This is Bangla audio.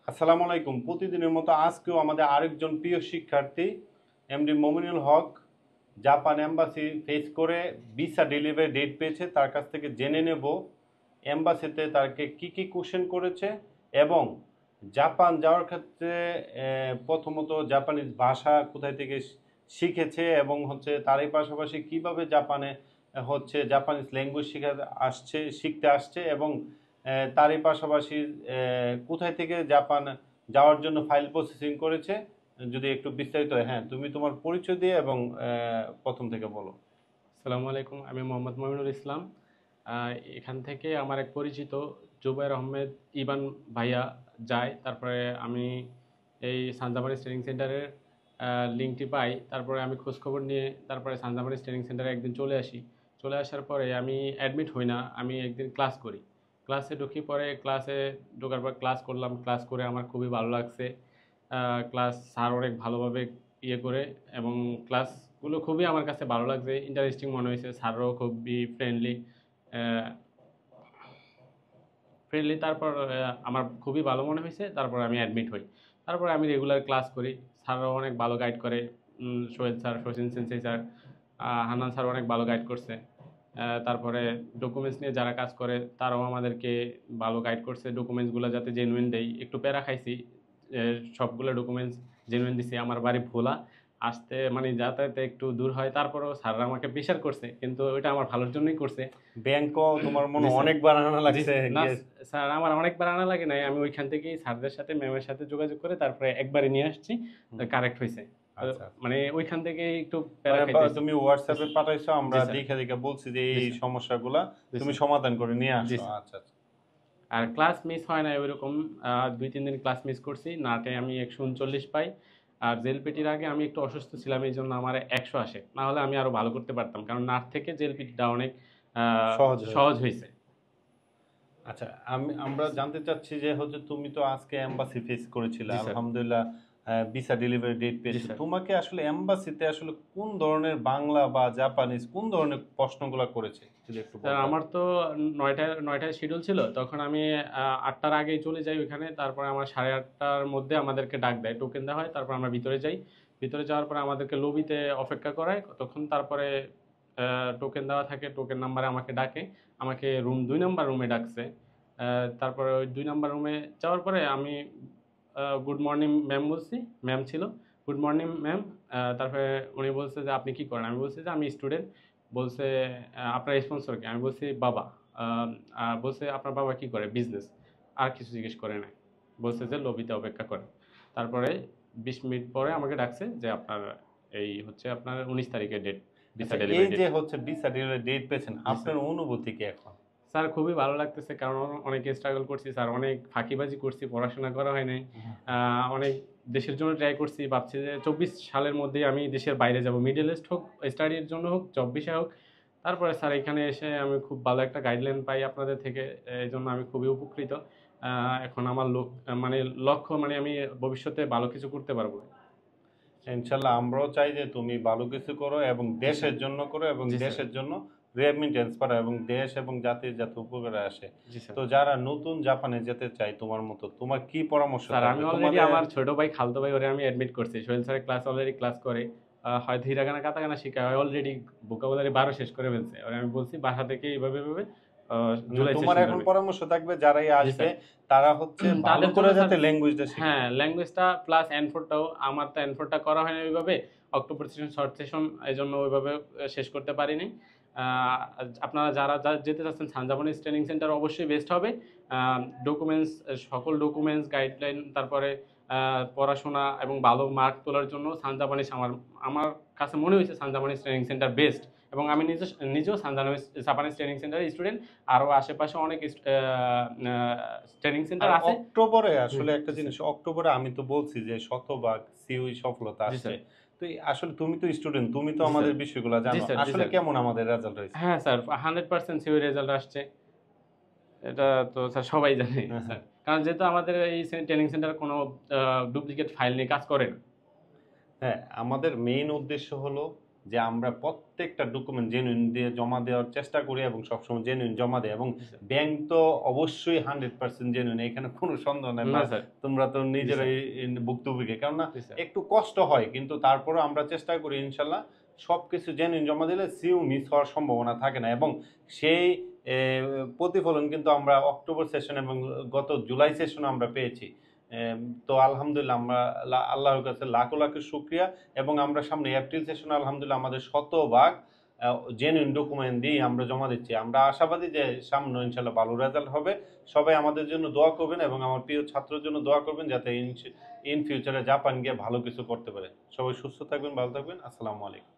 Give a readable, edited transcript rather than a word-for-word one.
আসসালামু আলাইকুম। প্রতিদিনের মতো আজকেও আমাদের আরেকজন প্রিয় শিক্ষার্থী MD Mominul Haque Japan embassy face করে ভিসা ডেলিভারি ডেট পেয়েছে। তার কাছ থেকে জেনে নেব এম্বাসিতে তাকে কি কি কোশ্চেন করেছে এবং জাপান যাওয়ার ক্ষেত্রে প্রথমত জাপানিজ ভাষা কোথায় থেকে শিখেছে এবং তারই পাশাপাশি কিভাবে জাপানে জাপানিজ ল্যাঙ্গুয়েজ শিখতে আসছে এবং তারই পাশাপাশি কোথায় থেকে জাপান যাওয়ার জন্য ফাইল প্রসেসিং করেছে। যদি একটু বিস্তারিত, হ্যাঁ, তুমি তোমার পরিচয় দিয়ে এবং প্রথম থেকে বলো। আসসালামু আলাইকুম, আমি মোহাম্মদ মমিনুল ইসলাম। এখান থেকে আমার এক পরিচিত জুবাইর আহমেদ ইবান ভাইয়া যায়। তারপরে আমি এই সানজামারিজ ট্রেনিং সেন্টারের লিঙ্কটি পাই। তারপরে আমি খোঁজখবর নিয়ে তারপরে সানজামারিজ ট্রেনিং সেন্টারে একদিন চলে আসি। চলে আসার পরে আমি অ্যাডমিট হই না, আমি একদিন ক্লাস করি। ক্লাসে ঢুকি, পরে ক্লাসে ঢোকার পর ক্লাস করলাম। ক্লাস করে আমার খুবই ভালো লাগছে। ক্লাস স্যার অনেক ভালোভাবে করে এবং ক্লাসগুলো খুবই আমার কাছে ভালো লাগছে, ইন্টারেস্টিং মনে হয়েছে। স্যাররাও খুবই ফ্রেন্ডলি। তারপর আমার খুবই ভালো মনে হয়েছে। তারপর আমি অ্যাডমিট হই। তারপর আমি রেগুলার ক্লাস করি। স্যাররাও অনেক ভালো গাইড করে। Sohel sir, Sachin সেন্সেই sir, Hannan sir অনেক ভালো গাইড করছে। তারপরে ডকুমেন্টস নিয়ে যারা কাজ করে তারাও আমাদেরকে ভালো গাইড করছে। ডকুমেন্টসগুলো যাতে জেনুইন দেই, একটু প্যারা খাইছি। সবগুলো ডকুমেন্টস জেনুইন দিছি। আমার বাড়ি ভোলা, আসতে মানে যাতায়াতে একটু দূর হয়। তারপরেও স্যাররা আমাকে প্রেশার করছে, কিন্তু ওইটা আমার ভালোর জন্যই করছে। ব্যাংকও তোমার মনে জি স্যার। অনেকবার আনা লাগছে? না স্যার, আমার অনেকবার আনা লাগে নাই। আমি ওইখান থেকেই স্যারদের সাথে, ম্যামের সাথে যোগাযোগ করে তারপরে একবারে নিয়ে আসছি, কারেক্ট হয়েছে। আচ্ছা, মানে ওইখান থেকে একটু প্যারা মানে খাইতেছি। তুমি হোয়াটসঅ্যাপে পাঠাইছো, আমরা জি স্যার। দেখে দেখে বলছি যে জি এই স্যার। সমস্যাগুলা জি তুমি স্যার। সমাধান করে নিয়ে জি আসো। স্যার। আচ্ছা আচ্ছা। আর ক্লাস মিস হয় না ওইরকম। 2-3 দিন ক্লাস মিস করছি। নাটে আমি 139 পাই। আর জেলপিটির আগে আমি একটু অসুস্থ ছিলাম, এই জন্য আমার 100 আসে। না হলে আমি আরো ভালো করতে পারতাম, কারণ নাট থেকে জেলপিটিটা অনেক সহজ হয়েছে। সহজ হয়েছে। আচ্ছা, আমরা জানতে চাচ্ছি যে তুমি তো আজকে এম্বাসি ফেস করেছিলে, জি স্যার। আলহামদুলিল্লাহ ভিসা ডেলিভারি ডেট জি পেয়েছো। স্যার। তোমাকে আসলে এম্বাসিতে আসলে কোন ধরনের বাংলা বা জাপানিজ কোন ধরনের প্রশ্নগুলো করেছে যদি একটু স্যার, বলতাম। আমার তো 9টায় শিডিউল ছিল। তখন আমি 8টার আগেই চলে যাই ওইখানে। তারপরে আমার 8:30টার মধ্যে আমাদেরকে ডাক দেয়, টোকেন দেওয়া হয়। তারপর আমরা ভিতরে যাই। ভিতরে যাওয়ার পরে আমাদেরকে লবিতে অপেক্ষা করায় তখন। তারপরে টোকেন দেওয়া থাকে, টোকেন নাম্বারে আমাকে ডাকে। আমাকে রুম 2 নাম্বার রুমে ডাকছে। তারপরে ওই 2 নাম্বার রুমে যাওয়ার পরে আমি গুড মর্নিং ম্যাম বলছি। ম্যাম ছিল, গুড মর্নিং ম্যাম। তারপরে উনি বলছে যে আপনি কি করেন? আমি বলছি যে আমি স্টুডেন্ট। বলছে আপনার স্পন্সর কে? আমি বলছি বাবা। বলছে আপনার বাবা কি করে? বিজনেস। আর কিছু জিজ্ঞেস করে নাই। বলছে যে লবিতে অপেক্ষা করেন। তারপরে 20 মিনিট পরে আমাকে ডাকছে যে আপনার আপনার 19 তারিখে ডেট, ভিসা আচ্ছা, এই ডেলিভারি যে ডেট। ভিসা ডেলিভারি ডেট পেয়েছেন, জি স্যার। আপনার অনুভূতি কি এখন? স্যার, খুবই ভালো লাগতেছে, কারণ অনেক স্ট্রাগল করছি স্যার, অনেক ফাঁকিবাজি করছি, পড়াশোনা করা হয় নাই। অনেক দেশের জন্য ট্রাই করছি। ভাবছি যে 24 সালের মধ্যে আমি দেশের বাইরে যাব, মিডল ইস্ট হোক, স্টাডির জন্য হোক, জব বিষয় হোক। তারপরে স্যার এখানে এসে আমি খুব ভালো একটা গাইডলাইন পাই আপনাদের থেকে। এই জন্য আমি খুবই উপকৃত। এখন আমার মানে লক্ষ্য, মানে আমি ভবিষ্যতে ভালো কিছু করতে পারবো। ইনশাল্লাহ আমরাও চাই যে তুমি ভালো কিছু করো এবং জি স্যার। দেশের জন্য করো এবং জি স্যার। দেশের জন্য রেমিটেন্স পাঠাও এবং দেশ এবং জাতির যাতে উপকারে আসে। জি স্যার। তো যারা নতুন জাপানে যেতে চায় তোমার মতো, তোমার কি পরামর্শ স্যার, আমি থাকবে অলরেডি তোমাদের? আমার ছোট ভাই, খালতো ভাই, ওরে আমি অ্যাডমিট করছি। সোহেল স্যারের ক্লাস অলরেডি ক্লাস করে। হয়তো হিরাগানা কাতাকানা শিখায়, অলরেডি ভোকাবুলারি 12 শেষ করে ফেলছে। ওরে আমি বলছি বাসা থেকে এইভাবে এইভাবে মানে জুলাই তোমার সেশন এখন করবে। পরামর্শ থাকবে যারাই জি আসবে স্যার। তারা ভালো তাদের করে জন্য স্যার, যাতে ল্যাঙ্গুয়েজটা শিখে। হ্যাঁ, ল্যাঙ্গুয়েজটা প্লাস এনফোরটাও। আমার তো এনফোরটা করা হয়নি ওইভাবে। অক্টোবর সেশন, শর্ট সেশন, এই জন্য ওইভাবে শেষ করতে পারিনি। আহ, আপনারা যারা যেতে চাচ্ছেন, সান জাপানিজ ট্রেনিং সেন্টার অবশ্যই বেস্ট হবে। ডকুমেন্টস, সকল ডকুমেন্টস গাইডলাইন, তারপরে পড়াশোনা এবং ভালো মার্ক তোলার জন্য সান জাপানিজ আমার আমার কাছে মনে হয়েছে Sun Japanese training centre best. এবং আমি নিজেও সান জাপানিজ ট্রেনিং সেন্টারের স্টুডেন্ট। আরও আশেপাশে অনেক ট্রেনিং আর সেন্টার আছে। অক্টোবরে হুম। আসলে একটা জি জিনিস, স্যার। অক্টোবরে আমি তো বলছি যে শতভাগ সিওই সফলতা জি আসছে। স্যার। তো আসলে তুমি তো স্টুডেন্ট, তুমি তো জি স্যার। আমাদের বিষয়গুলো জি জানো, স্যার। জি আসলে স্যার। কেমন আমাদের রেজাল্ট হয়েছে? হ্যাঁ স্যার, 100% সিওর রেজাল্ট আসছে। এটা তো স্যার সবাই জানে স্যার। কারণ যেহেতু আমাদের এই ট্রেনিং সেন্টার কোনো ডুপ্লিকেট ফাইল নিয়ে কাজ করে না। হ্যাঁ, আমাদের মেইন উদ্দেশ্য হলো যে আমরা প্রত্যেকটা ডকুমেন্ট জেনুইন দিয়ে জমা দেওয়ার চেষ্টা করি এবং সবসময় জেনুইন জমা দেয়, এবং ব্যাংক তো অবশ্যই 100% জেনুইন, এখানে কোনো সন্দেহ নেই। না স্যার। তোমরা তো নিজেরাই ভুক্তভোগী, কেননা জি স্যার। একটু কষ্ট হয়, কিন্তু তারপরে আমরা চেষ্টা করি ইনশাল্লাহ সবকিছু জেনুইন জমা দিলে সিউ মিস হওয়ার সম্ভাবনা থাকে না। এবং সেই প্রতিফলন কিন্তু আমরা অক্টোবর সেশন এবং গত জুলাই সেশনে আমরা পেয়েছি। তো আলহামদুলিল্লাহ আমরা আল্লাহর কাছে লাখো লাখো শুক্রিয়া। এবং আমরা সামনে এপ্রিল সেশনে আলহামদুলিল্লাহ আমাদের শতভাগ জেনুইন ডকুমেন্ট দিয়ে আমরা জমা দিচ্ছি। আমরা আশাবাদী যে সামনে ইনশাল্লাহ ভালো রেজাল্ট হবে। সবাই আমাদের জন্য দোয়া করবেন এবং আমার প্রিয় ছাত্রের জন্য দোয়া করবেন, যাতে ইন ফিউচারে জাপান গিয়ে ভালো কিছু করতে পারে। সবাই সুস্থ থাকবেন, ভালো থাকবেন। আসসালামু আলাইকুম।